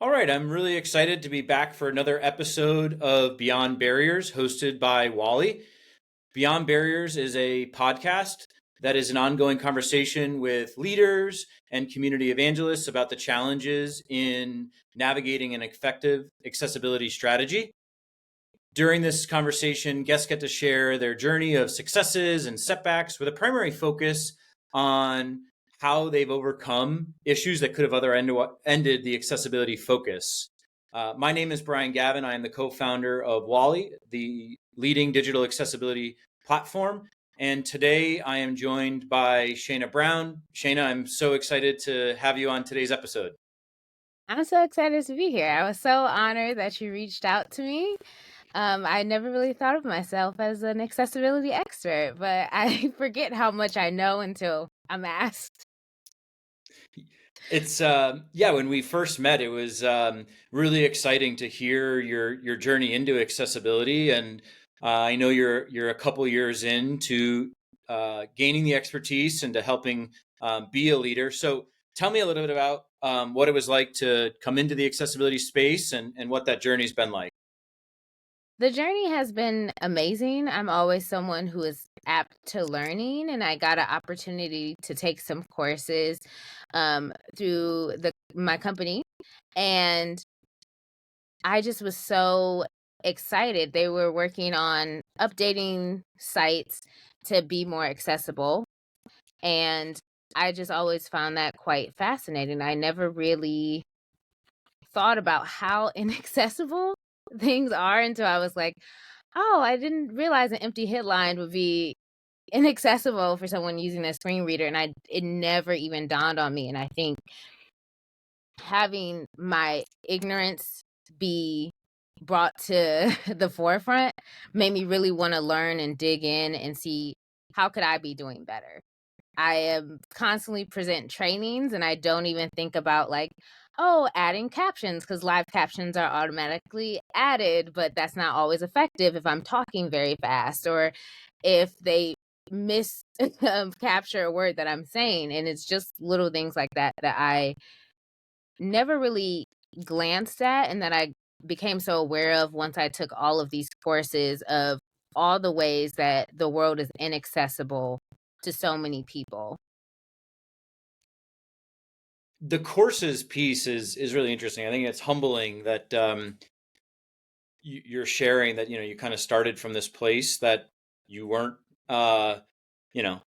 All right, I'm really excited to be back for another episode of Beyond Barriers hosted by Wally. Beyond Barriers is a podcast that is an ongoing conversation with leaders and community evangelists about the challenges in navigating an effective accessibility strategy. During this conversation, guests get to share their journey of successes and setbacks with a primary focus on how they've overcome issues that could have ended the accessibility focus. My name is Brian Gavin. I am the co-founder of Wally, the leading digital accessibility platform. And today I am joined by Shayna Brown. Shayna, I'm so excited to have you on today's episode. I'm so excited to be here. I was so honored that you reached out to me. I never really thought of myself as an accessibility expert, but I forget how much I know until I'm asked. It's when we first met, it was really exciting to hear your journey into accessibility, and I know you're a couple years into gaining the expertise and to helping be a leader. So tell me a little bit about what it was like to come into the accessibility space and what that journey's been like. The journey has been amazing. I'm always someone who is apt to learning, and I got an opportunity to take some courses through my company, and I just was so excited. They were working on updating sites to be more accessible. And I just always found that quite fascinating. I never really thought about how inaccessible things are until I was like, oh, I didn't realize an empty headline would be inaccessible for someone using a screen reader. And it never even dawned on me. And I think having my ignorance be brought to the forefront made me really want to learn and dig in and see how could I be doing better. I am constantly present trainings and I don't even think about like, oh, adding captions because live captions are automatically added, but that's not always effective if I'm talking very fast or if they miss capture a word that I'm saying. And it's just little things like that that I never really glanced at and that I became so aware of once I took all of these courses of all the ways that the world is inaccessible to so many people. The courses piece is really interesting. I think it's humbling that you're sharing that you kind of started from this place that you weren't you know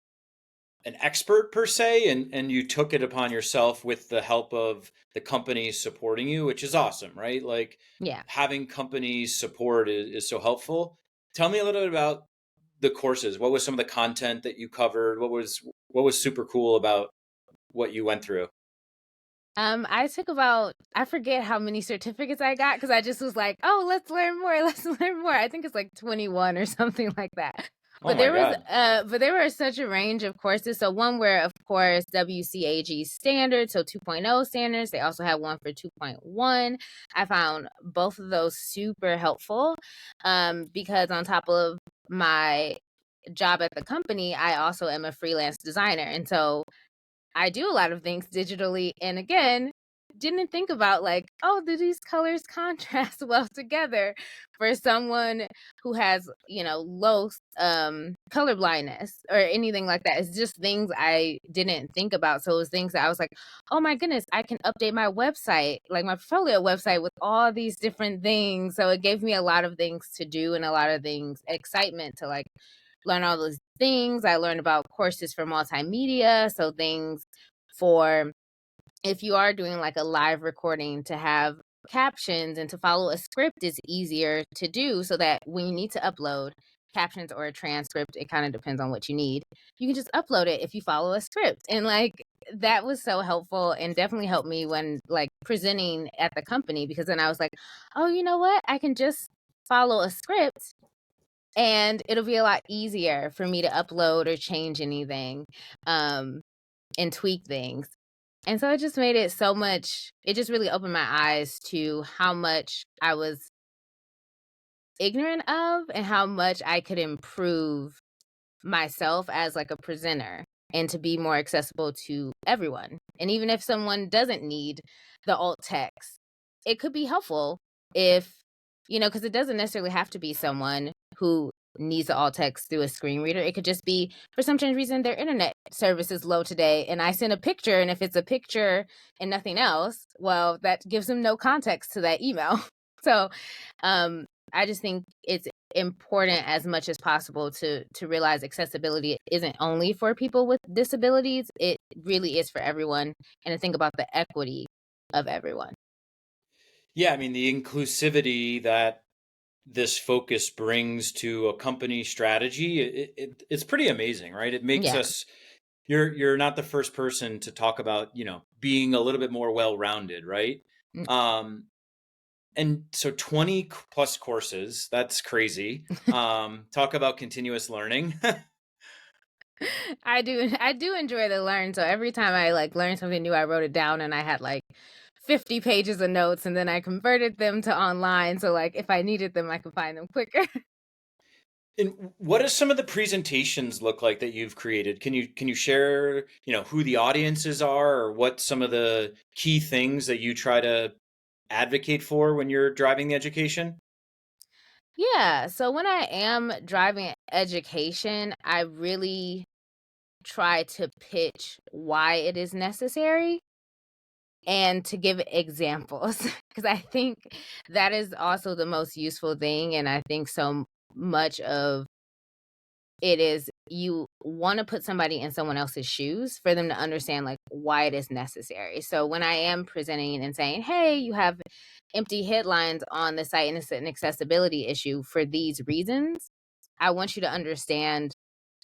an expert per se, and you took it upon yourself with the help of the companies supporting you, which is awesome, right? Like Yeah. having companies support is so helpful. Tell me a little bit about the courses. What was some of the content that you covered? What was super cool about what you went through? I took I forget how many certificates I got because I just was like, oh, let's learn more, let's learn more. I think it's like 21 or something like that. Oh my God. But there were such a range of courses. So one were, of course, WCAG standards, so 2.0 standards. They also had one for 2.1. I found both of those super helpful because on top of my job at the company, I also am a freelance designer. And so I do a lot of things digitally, and again, didn't think about like, oh, do these colors contrast well together for someone who has, low color blindness or anything like that. It's just things I didn't think about. So it was things that I was like, oh my goodness, I can update my website, like my portfolio website with all these different things. So it gave me a lot of things to do and a lot of things, excitement to like learn all those things. I learned about courses for multimedia, so things for if you are doing like a live recording to have captions and to follow a script is easier to do so that when you need to upload captions or a transcript, it kind of depends on what you need. You can just upload it if you follow a script. And like that was so helpful and definitely helped me when like presenting at the company because then I was like, oh, you know what? I can just follow a script and it'll be a lot easier for me to upload or change anything um, and tweak things. And so it just made it so much, it just really opened my eyes to how much I was ignorant of and how much I could improve myself as like a presenter and to be more accessible to everyone. And even if someone doesn't need the alt text, it could be helpful if, because it doesn't necessarily have to be someone who needs the alt text through a screen reader. It could just be, for some strange reason, their internet service is low today, and I send a picture, and if it's a picture and nothing else, well, that gives them no context to that email. So I just think it's important as much as possible to realize accessibility isn't only for people with disabilities. It really is for everyone, and to think about the equity of everyone. Yeah, I mean, the inclusivity that this focus brings to a company strategy, it's pretty amazing, right? It makes Yeah. us, you're not the first person to talk about, being a little bit more well-rounded, right? Mm. And so 20 plus courses, that's crazy. Talk about continuous learning. I do enjoy the learn. So every time I learn something new, I wrote it down, and I had 50 pages of notes, and then I converted them to online. So if I needed them, I could find them quicker. And what does some of the presentations look like that you've created? Can you share, who the audiences are, or what some of the key things that you try to advocate for when you're driving the education? Yeah. So when I am driving education, I really try to pitch why it is necessary and to give examples, because I think that is also the most useful thing. And I think so much of it is you want to put somebody in someone else's shoes for them to understand why it is necessary. So when I am presenting and saying, hey, you have empty headlines on the site and it's an accessibility issue for these reasons, I want you to understand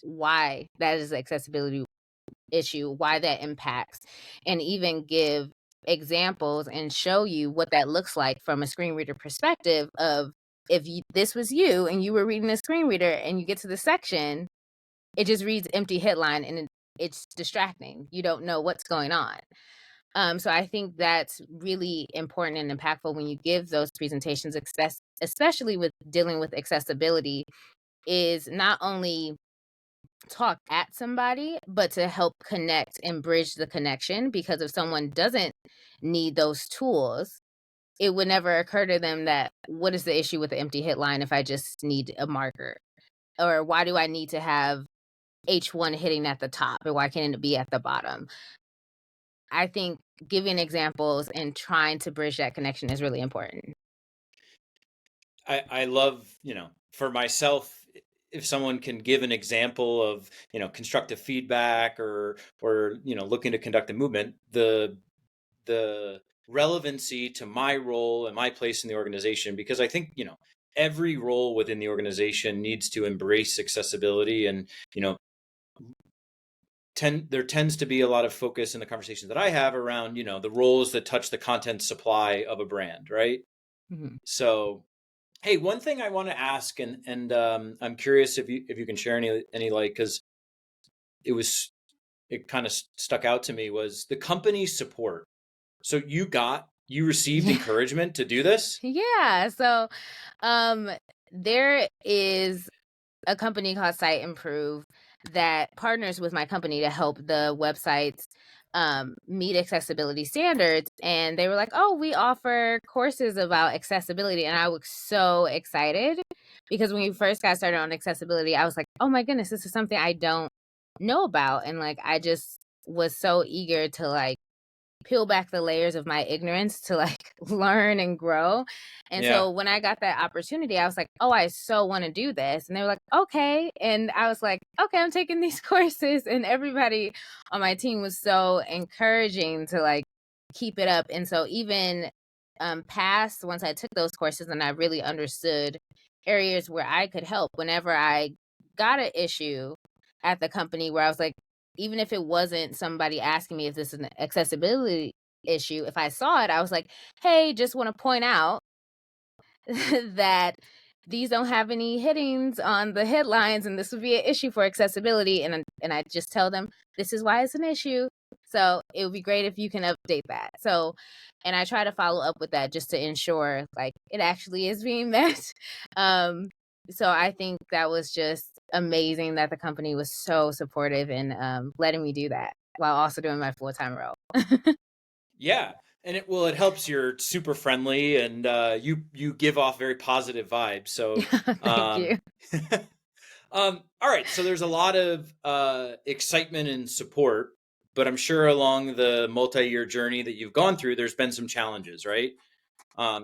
why that is an accessibility issue, why that impacts, and even give examples and show you what that looks like from a screen reader perspective of, if this was you and you were reading a screen reader and you get to the section, it just reads empty headline, and it's distracting. You don't know what's going on. So I think that's really important and impactful when you give those presentations, especially with dealing with accessibility, is not only talk at somebody, but to help connect and bridge the connection. Because if someone doesn't need those tools, it would never occur to them that, what is the issue with the empty headline if I just need a marker? Or why do I need to have H1 hitting at the top, or why can't it be at the bottom? I think giving examples and trying to bridge that connection is really important. I love, for myself, if someone can give an example of, constructive feedback, or looking to conduct a movement, the relevancy to my role and my place in the organization, because I think, every role within the organization needs to embrace accessibility. And, there tends to be a lot of focus in the conversations that I have around, the roles that touch the content supply of a brand, right? Mhm. So, hey, one thing I want to ask, and I'm curious if you can share any because it kind of stuck out to me, was the company support. So you received Yeah. encouragement to do this? Yeah. So um there is a company called Site Improve that partners with my company to help the websites meet accessibility standards. And they were like, oh, we offer courses about accessibility. And I was so excited because when we first got started on accessibility, I was like, oh my goodness, this is something I don't know about. And I just was so eager to peel back the layers of my ignorance to learn and grow. And Yeah. so when I got that opportunity, I was like, oh, I so want to do this. And they were like, okay. And I was like, okay, I'm taking these courses. And everybody on my team was so encouraging to keep it up. And so even past, once I took those courses and I really understood areas where I could help, whenever I got an issue at the company where I was like, even if it wasn't somebody asking me if this is an accessibility issue, if I saw it, I was like, hey, just want to point out that these don't have any headings on the headlines, and this would be an issue for accessibility. And I just tell them, this is why it's an issue. So it would be great if you can update that. So, and I try to follow up with that just to ensure it actually is being met. Um, so I think that was just amazing that the company was so supportive in letting me do that while also doing my full-time role. Yeah. And it helps. You're super friendly, and you give off very positive vibes. So, Thank you. um, all right. So there's a lot of excitement and support, but I'm sure along the multi-year journey that you've gone through, there's been some challenges, right?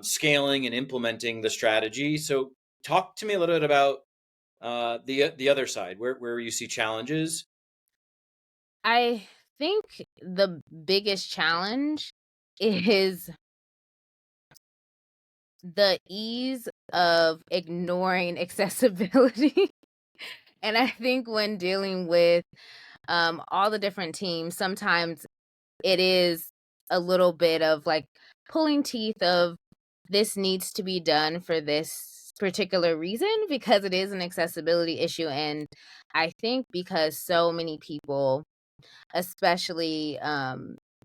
Scaling and implementing the strategy. So talk to me a little bit about the other side, where you see challenges. I think the biggest challenge is the ease of ignoring accessibility. And I think when dealing with all the different teams, sometimes it is a little bit of like pulling teeth of this needs to be done for this particular reason because it is an accessibility issue. And I think because so many people especially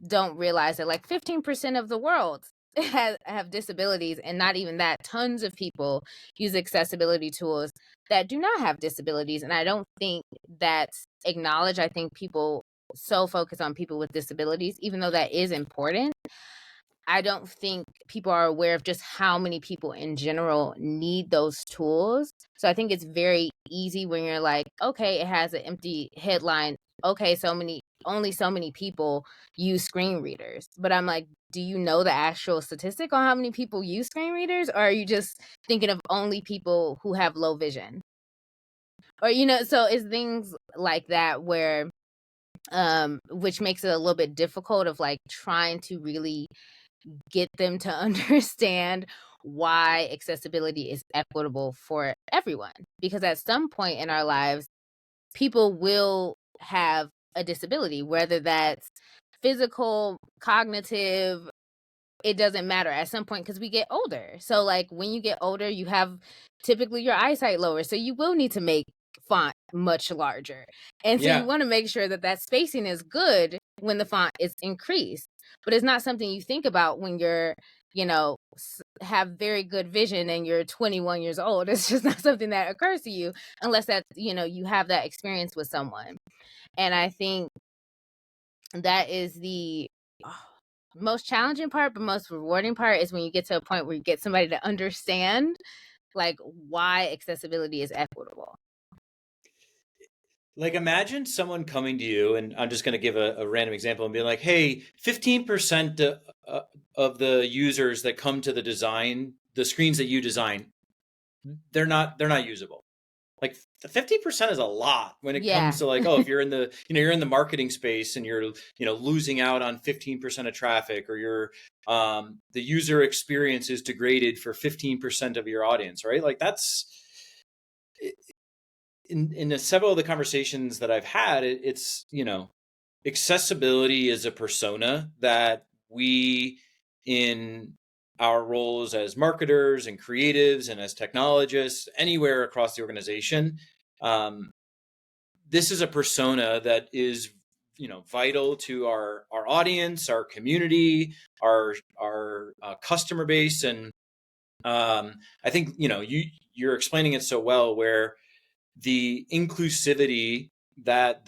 don't realize that like 15% of the world have disabilities, and not even that, tons of people use accessibility tools that do not have disabilities, and I don't think that's acknowledged. I think people so focus on people with disabilities, even though that is important. I don't think people are aware of just how many people in general need those tools. So I think it's very easy when you're like, okay, it has an empty headline. Okay, only so many people use screen readers. But I'm like, do you know the actual statistic on how many people use screen readers? Or are you just thinking of only people who have low vision? Or, so it's things like that where which makes it a little bit difficult of like trying to really get them to understand why accessibility is equitable for everyone. Because at some point in our lives, people will have a disability, whether that's physical, cognitive, it doesn't matter at some point because we get older. So, like, when you get older, you have typically your eyesight lower. So, you will need to make font much larger. And so, you Yeah, want to make sure that that spacing is good when the font is increased. But it's not something you think about when you're, have very good vision and you're 21 years old. It's just not something that occurs to you unless that, you have that experience with someone. And I think that is the most challenging part, but most rewarding part is when you get to a point where you get somebody to understand like why accessibility is equitable. like imagine someone coming to you, and I'm just going to give a random example and be like, "Hey, 15% of the users that come to the screens that you design, they're not usable." Like 50% is a lot when it Yeah. comes to like, oh, if you're in the, you're in the marketing space and you're, losing out on 15% of traffic, or the user experience is degraded for 15% of your audience, right? Like that's in several of the conversations that I've had, it's, accessibility is a persona that we, in our roles as marketers and creatives and as technologists anywhere across the organization, um, this is a persona that is, vital to our audience, our community, our customer base. And I think, you're explaining it so well, where the inclusivity that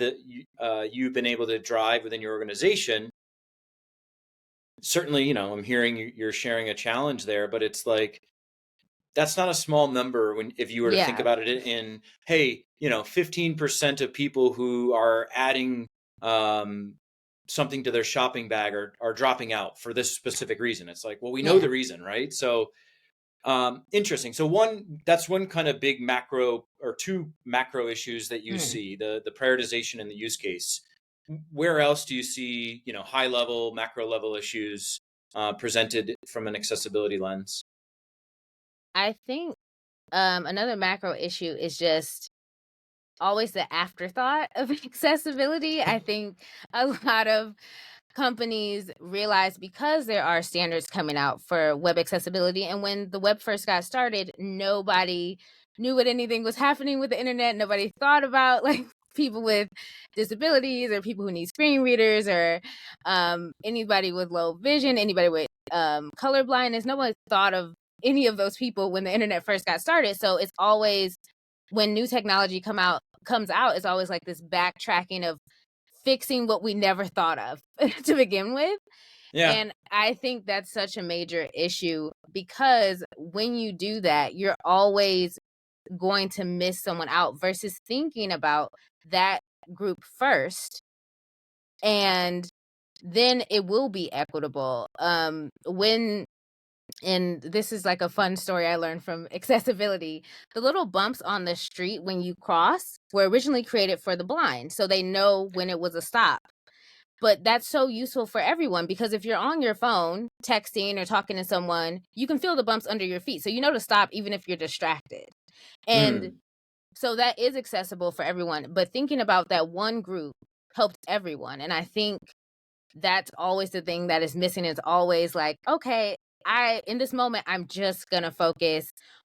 you've been able to drive within your organization. Certainly, I'm hearing you're sharing a challenge there, but it's like that's not a small number when if you were to think Yeah. about it in, hey, 15% of people who are adding um, something to their shopping bag are dropping out for this specific reason. It's like, well, we know Yeah. the reason, right? So interesting. So that's one kind of big macro, or two macro issues that you Mm. see, the prioritization and the use case. Where else do you see, high level, macro level issues presented from an accessibility lens? I think another macro issue is just always the afterthought of accessibility. I think a lot of companies realize because there are standards coming out for web accessibility. And when the web first got started, nobody knew what anything was happening with the internet. Nobody thought about like people with disabilities or people who need screen readers or anybody with low vision, anybody with color blindness. Nobody thought of any of those people when the internet first got started. So it's always when new technology comes out, it's always like this backtracking of fixing what we never thought of to begin with. Yeah. And I think that's such a major issue because when you do that, you're always going to miss someone out versus thinking about that group first, and then it will be equitable. When and this is like a fun story I learned from accessibility. The little bumps on the street when you cross were originally created for the blind, so they know when it was a stop. But that's so useful for everyone because if you're on your phone texting or talking to someone, you can feel the bumps under your feet. So you know to stop even if you're distracted. And Mm. so that is accessible for everyone. But thinking about that one group helped everyone. And I think that's always the thing that is missing. Is always like, okay, in this moment, I'm just going to focus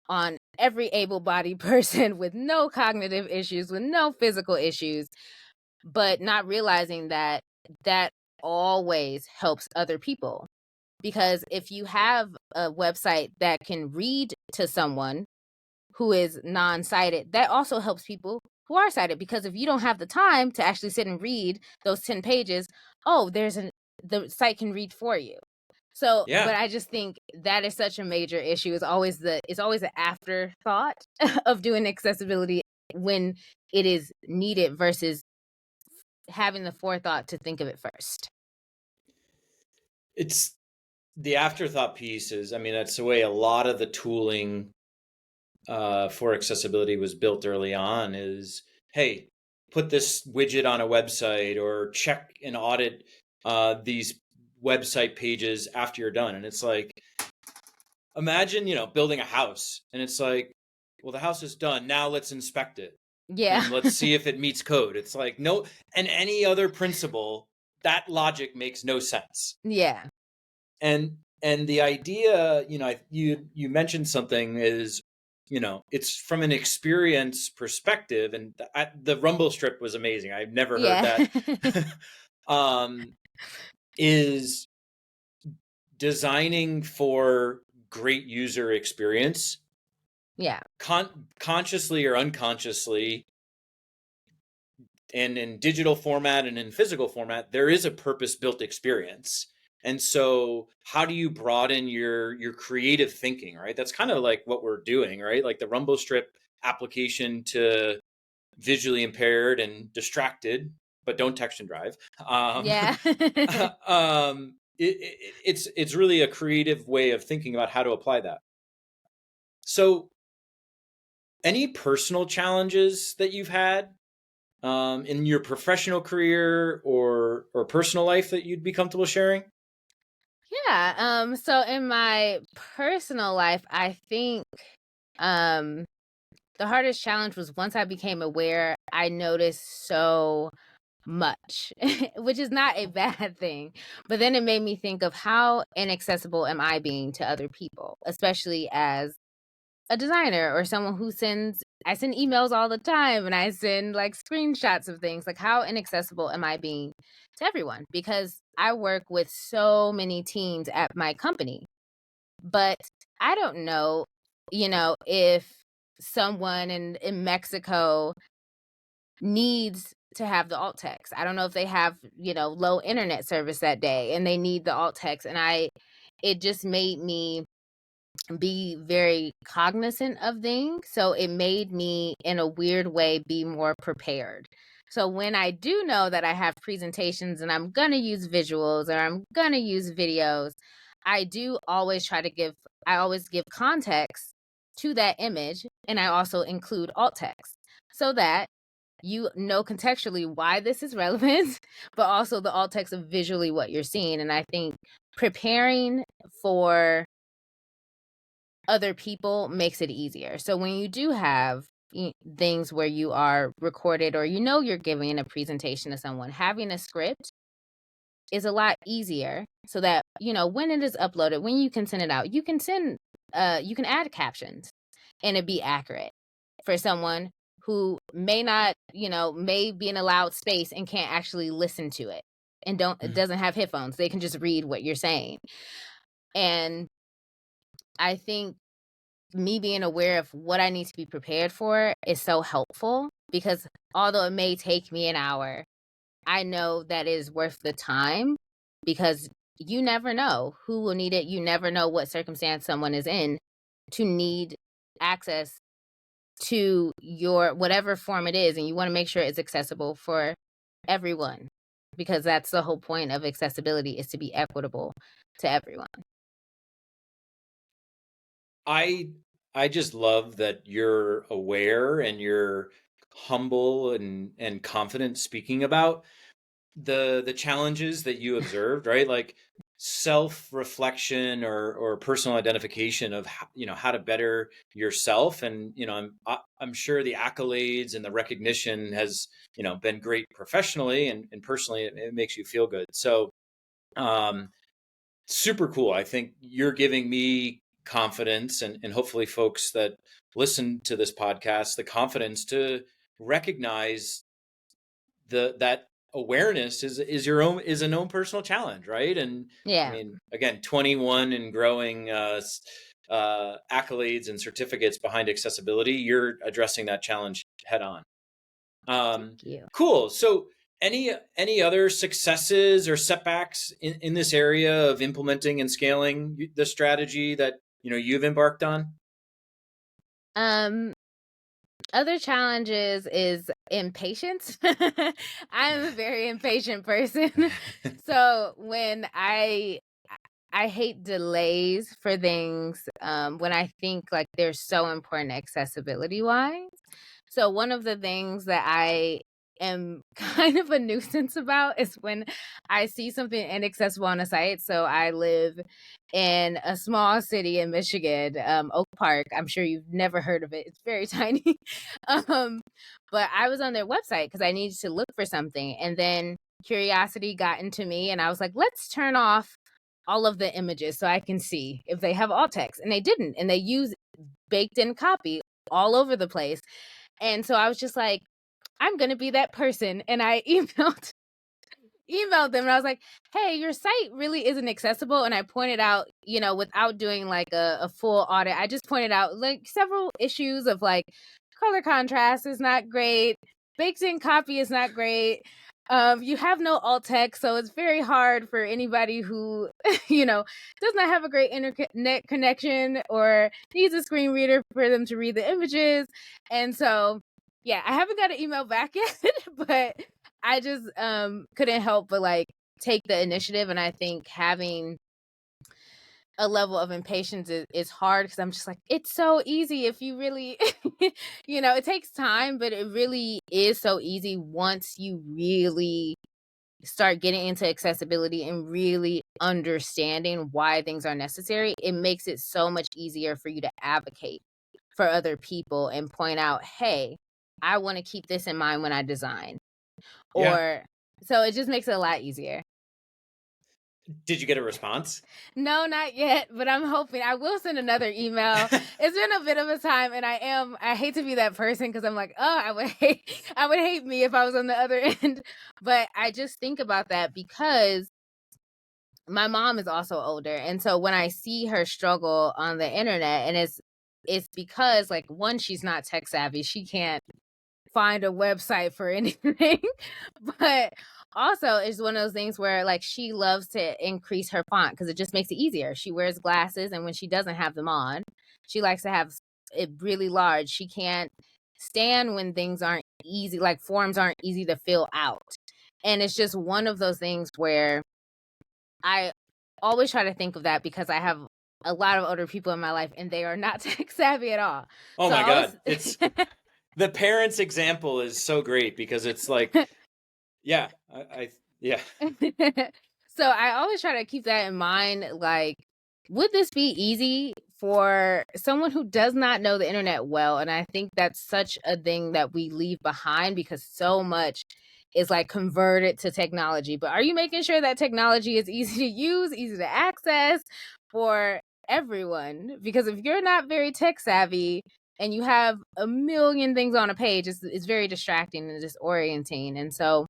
on every able-bodied person with no cognitive issues, with no physical issues, but not realizing that that always helps other people. Because if you have a website that can read to someone who is non-sighted, that also helps people who are sighted. Because if you don't have the time to actually sit and read those 10 pages, oh, the site can read for you. So, Yeah. but I just think that is such a major issue. It's always an afterthought of doing accessibility when it is needed versus having the forethought to think of it first. It's the afterthought piece is, I mean, that's the way a lot of the tooling for accessibility was built early on is, hey, put this widget on a website or check and audit these website pages after you're done. And it's like, imagine, building a house and it's like, well, the house is done. Now let's inspect it Yeah. and let's see if it meets code. It's like, no, and any other principle, that logic makes no sense. Yeah. And the idea, you mentioned something is, it's from an experience perspective, and the Rumble strip was amazing. I've never heard Yeah. that. Is designing for great user experience, Yeah. consciously or unconsciously, and in digital format and in physical format, there is a purpose-built experience. And so how do you broaden your creative thinking, right? That's kind of like what we're doing, right? Like the Rumble strip application to visually impaired and distracted, but don't text and drive. Yeah. It's really a creative way of thinking about how to apply that. So any personal challenges that you've had in your professional career or personal life that you'd be comfortable sharing? Yeah. So in my personal life, I think um the hardest challenge was once I became aware, I noticed so much, which is not a bad thing. But then it made me think of how inaccessible am I being to other people, especially as a designer or someone who I send emails all the time and I send like screenshots of things. Like, how inaccessible am I being to everyone? Because I work with so many teams at my company, but I don't know, if someone in Mexico needs to have the alt text. I don't know if they have, low internet service that day and they need the alt text. And it just made me be very cognizant of things. So it made me, in a weird way, be more prepared. So when I do know that I have presentations and I'm going to use visuals or I'm going to use videos, I always give context to that image. And I also include alt text so that you know contextually why this is relevant, but also the alt text of visually what you're seeing. And I think preparing for other people makes it easier. So when you do have things where you are recorded or you're giving a presentation to someone, having a script is a lot easier so that when it is uploaded, when you can send it out, you can add captions and it be accurate for someone who may not, may be in a loud space and can't actually listen to it and doesn't have headphones. They can just read what you're saying. And I think me being aware of what I need to be prepared for is so helpful because although it may take me an hour, I know that is worth the time because you never know who will need it. You never know what circumstance someone is in to need access to your whatever form it is, and you want to make sure it's accessible for everyone, because that's the whole point of accessibility, is to be equitable to everyone. I just love that you're aware and you're humble and confident speaking about the challenges that you observed, right? Like self-reflection or personal identification of how, how to better yourself. And I'm sure the accolades and the recognition has been great professionally, and personally it makes you feel good. So um super cool. I think you're giving me confidence, and hopefully folks that listen to this podcast the confidence to recognize that awareness is your own, is an own personal challenge, right? And I Yeah. mean, again, 21 and growing, accolades and certificates behind accessibility, you're addressing that challenge head on. Thank you. Cool. So any other successes or setbacks in this area of implementing and scaling the strategy that you've embarked on? Um, Other challenges is impatience. I'm a very impatient person. So when I hate delays for things, when I think like they're so important accessibility wise. So one of the things that I am kind of a nuisance about is when I see something inaccessible on a site. So I live in a small city in Michigan, Oak Park. I'm sure you've never heard of it. It's very tiny. um, but I was on their website because I needed to look for something, and then curiosity got into me, and I was like, let's turn off all of the images so I can see if they have alt text. And they didn't. And they use baked in copy all over the place. And so I was just like, I'm going to be that person. And I emailed them, and I was like, hey, your site really isn't accessible. And I pointed out, without doing like a full audit, I just pointed out like several issues of like color contrast is not great, baked in copy is not great. You have no alt text, so it's very hard for anybody who, does not have a great internet connection or needs a screen reader for them to read the images. And so, yeah, I haven't got an email back yet, but I just couldn't help but like take the initiative. And I think having a level of impatience is hard, because I'm just like, it's so easy if you really it takes time, but it really is so easy once you really start getting into accessibility and really understanding why things are necessary. It makes it so much easier for you to advocate for other people and point out, hey, I want to keep this in mind when I design. Yeah. Or so it just makes it a lot easier. Did you get a response? No, not yet, but I'm hoping. I will send another email. It's been a bit of a time, and I hate to be that person, because I'm like, oh, I would hate me if I was on the other end. But I just think about that because my mom is also older. And so when I see her struggle on the internet, and it's because like, one, she's not tech savvy. She can't find a website for anything. But also it's one of those things where like she loves to increase her font because it just makes it easier. She wears glasses, and when she doesn't have them on, she likes to have it really large. She can't stand when things aren't easy, like forms aren't easy to fill out. And it's just one of those things where I always try to think of that, because I have a lot of older people in my life and they are not tech savvy at all. Oh So my I always God. It's the parents example is so great, because it's like, yeah, yeah. so I always try to keep that in mind. Like, would this be easy for someone who does not know the internet well? And I think that's such a thing that we leave behind, because so much is like converted to technology. But are you making sure that technology is easy to use, easy to access for everyone? Because if you're not very tech savvy and you have a million things on a page, it's very distracting and disorienting. And so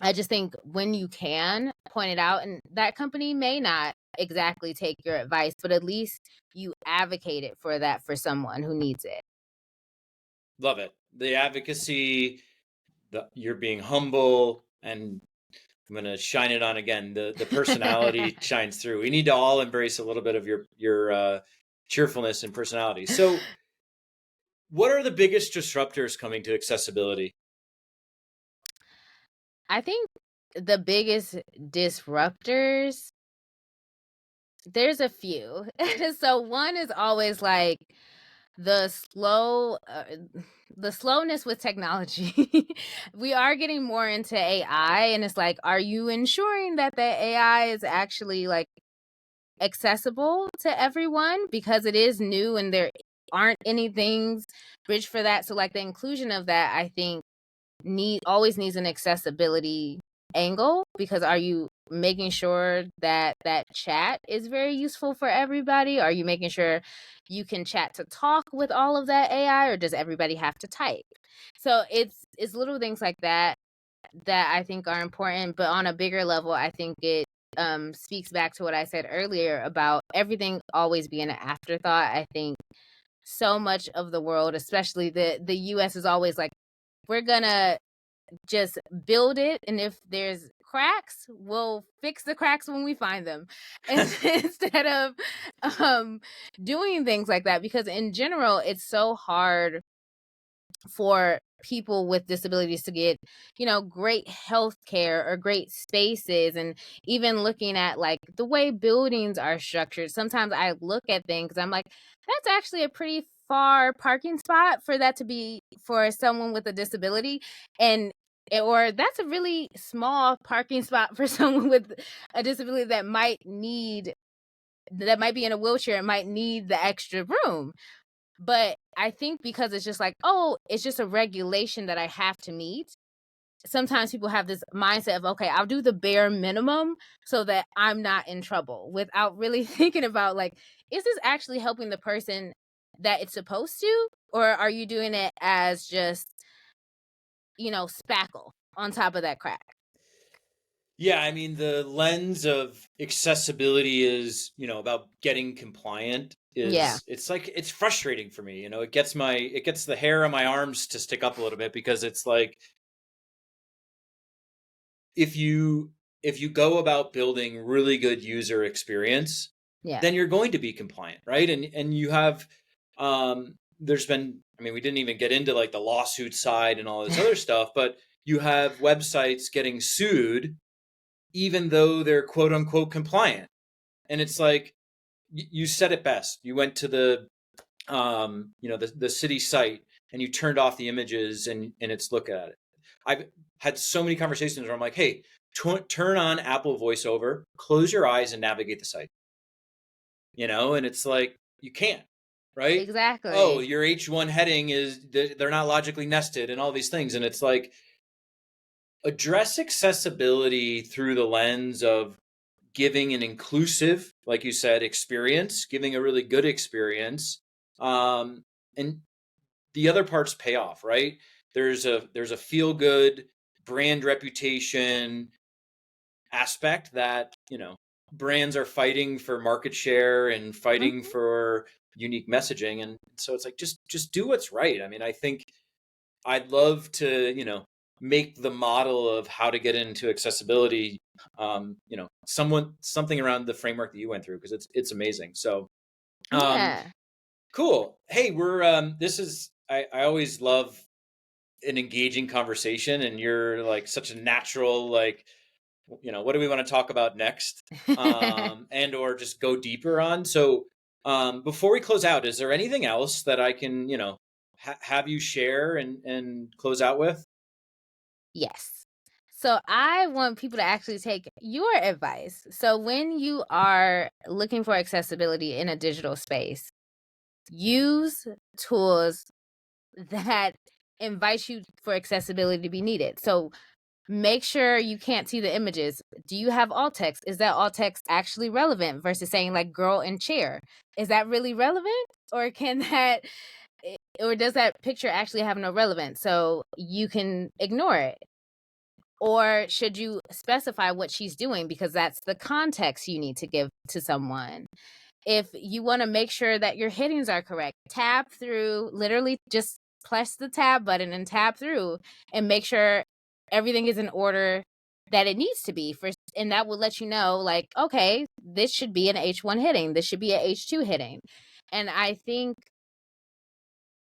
I just think when you can point it out, and that company may not exactly take your advice, but at least you advocated for that for someone who needs it. Love it. The advocacy, you're being humble, and I'm going to shine it on again. The personality shines through. We need to all embrace a little bit of your cheerfulness and personality. So, what are the biggest disruptors coming to accessibility? I think the biggest disruptors, there's a few. So one is always like the slowness with technology. We are getting more into AI, and it's like, are you ensuring that the AI is actually like accessible to everyone, because it is new and there aren't any things bridged for that. So like the inclusion of that, I think always needs an accessibility angle, because are you making sure that that chat is very useful for everybody? Are you making sure you can chat to talk with all of that AI, or does everybody have to type? So it's little things like that that I think are important. But on a bigger level, I think it speaks back to what I said earlier about everything always being an afterthought. I think so much of the world, especially the US, is always like, we're gonna just build it, and if there's cracks, we'll fix the cracks when we find them. And instead of doing things like that, because in general it's so hard for people with disabilities to get, great health care or great spaces. And even looking at like the way buildings are structured, sometimes I look at things, I'm like, that's actually a pretty far parking spot for that to be for someone with a disability. And or that's a really small parking spot for someone with a disability that might be in a wheelchair and might need the extra room. But I think because it's just like, oh, it's just a regulation that I have to meet. Sometimes people have this mindset of, okay, I'll do the bare minimum so that I'm not in trouble, without really thinking about like, is this actually helping the person that it's supposed to? Or are you doing it as just, spackle on top of that crack? Yeah, I mean, the lens of accessibility is, about getting compliant Yeah. it's like, it's frustrating for me. It gets the hair on my arms to stick up a little bit, because it's like, if you go about building really good user experience, Yeah. then you're going to be compliant, right? And you have, there's been, I mean, we didn't even get into like the lawsuit side and all this other stuff, but you have websites getting sued even though they're quote unquote compliant. And it's like, you said it best. You went to the city site, and you turned off the images, and it's look at it. I've had so many conversations where I'm like, hey, turn on Apple VoiceOver, close your eyes, and navigate the site. And it's like, you can't, right? Oh, Exactly. your H1 heading they're not logically nested, and all these things. And it's like, address accessibility through the lens of giving an inclusive, like you said, experience, giving a really good experience. And the other parts pay off, right? There's a feel good brand reputation aspect that, brands are fighting for market share and fighting Mhm. for unique messaging. And so it's like, just do what's right. I mean, I think I'd love to, make the model of how to get into accessibility, something around the framework that you went through, because it's amazing. So, um, Yeah. cool. Hey, this is, I always love an engaging conversation, and you're like such a natural, like, what do we want to talk about next? And or just go deeper on. So, before we close out, is there anything else that I can, have you share and close out with? Yes. So I want people to actually take your advice. So when you are looking for accessibility in a digital space, use tools that invite you for accessibility to be needed. So make sure you can't see the images. Do you have alt text? Is that alt text actually relevant versus saying like girl in chair? Is that really relevant? Or can that or does that picture actually have no relevance? So you can ignore it. Or should you specify what she's doing, because that's the context you need to give to someone? If you want to make sure that your headings are correct, tab through, literally just press the tab button and tab through and make sure everything is in order that it needs to be for, and that will let you know, like, okay, this should be an H1 hitting, this should be an H2 hitting. And I think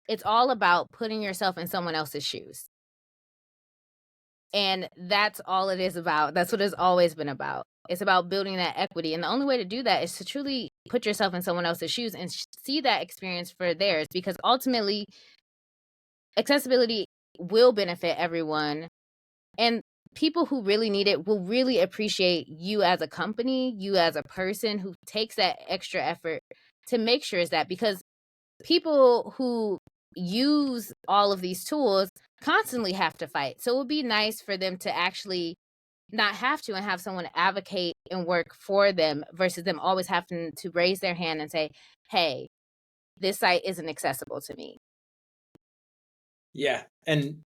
it's all about putting yourself in someone else's shoes. And that's all it is about. That's what it's always been about. It's about building that equity. And the only way to do that is to truly put yourself in someone else's shoes and see that experience for theirs, because ultimately accessibility will benefit everyone. And people who really need it will really appreciate you as a company, you as a person who takes that extra effort to make sure it's that, because people who use all of these tools constantly have to fight. So it would be nice for them to actually not have to and have someone advocate and work for them versus them always having to raise their hand and say, hey, this site isn't accessible to me. Yeah. And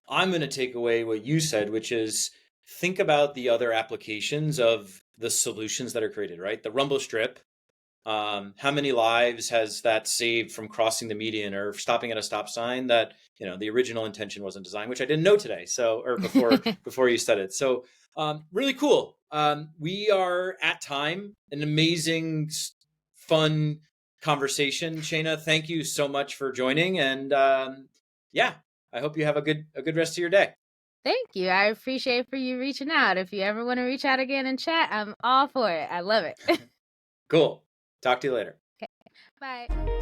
I'm going to take away what you said, which is think about the other applications of the solutions that are created, right? The rumble strip. How many lives has that saved from crossing the median or stopping at a stop sign that, the original intention wasn't designed, which I didn't know today. So, or before you said it. So, really cool. We are at time, an amazing, fun conversation. Shayna, thank you so much for joining. And, yeah, I hope you have a good rest of your day. Thank you. I appreciate for you reaching out. If you ever want to reach out again and chat, I'm all for it. I love it. Cool. Talk to you later. Okay. Bye.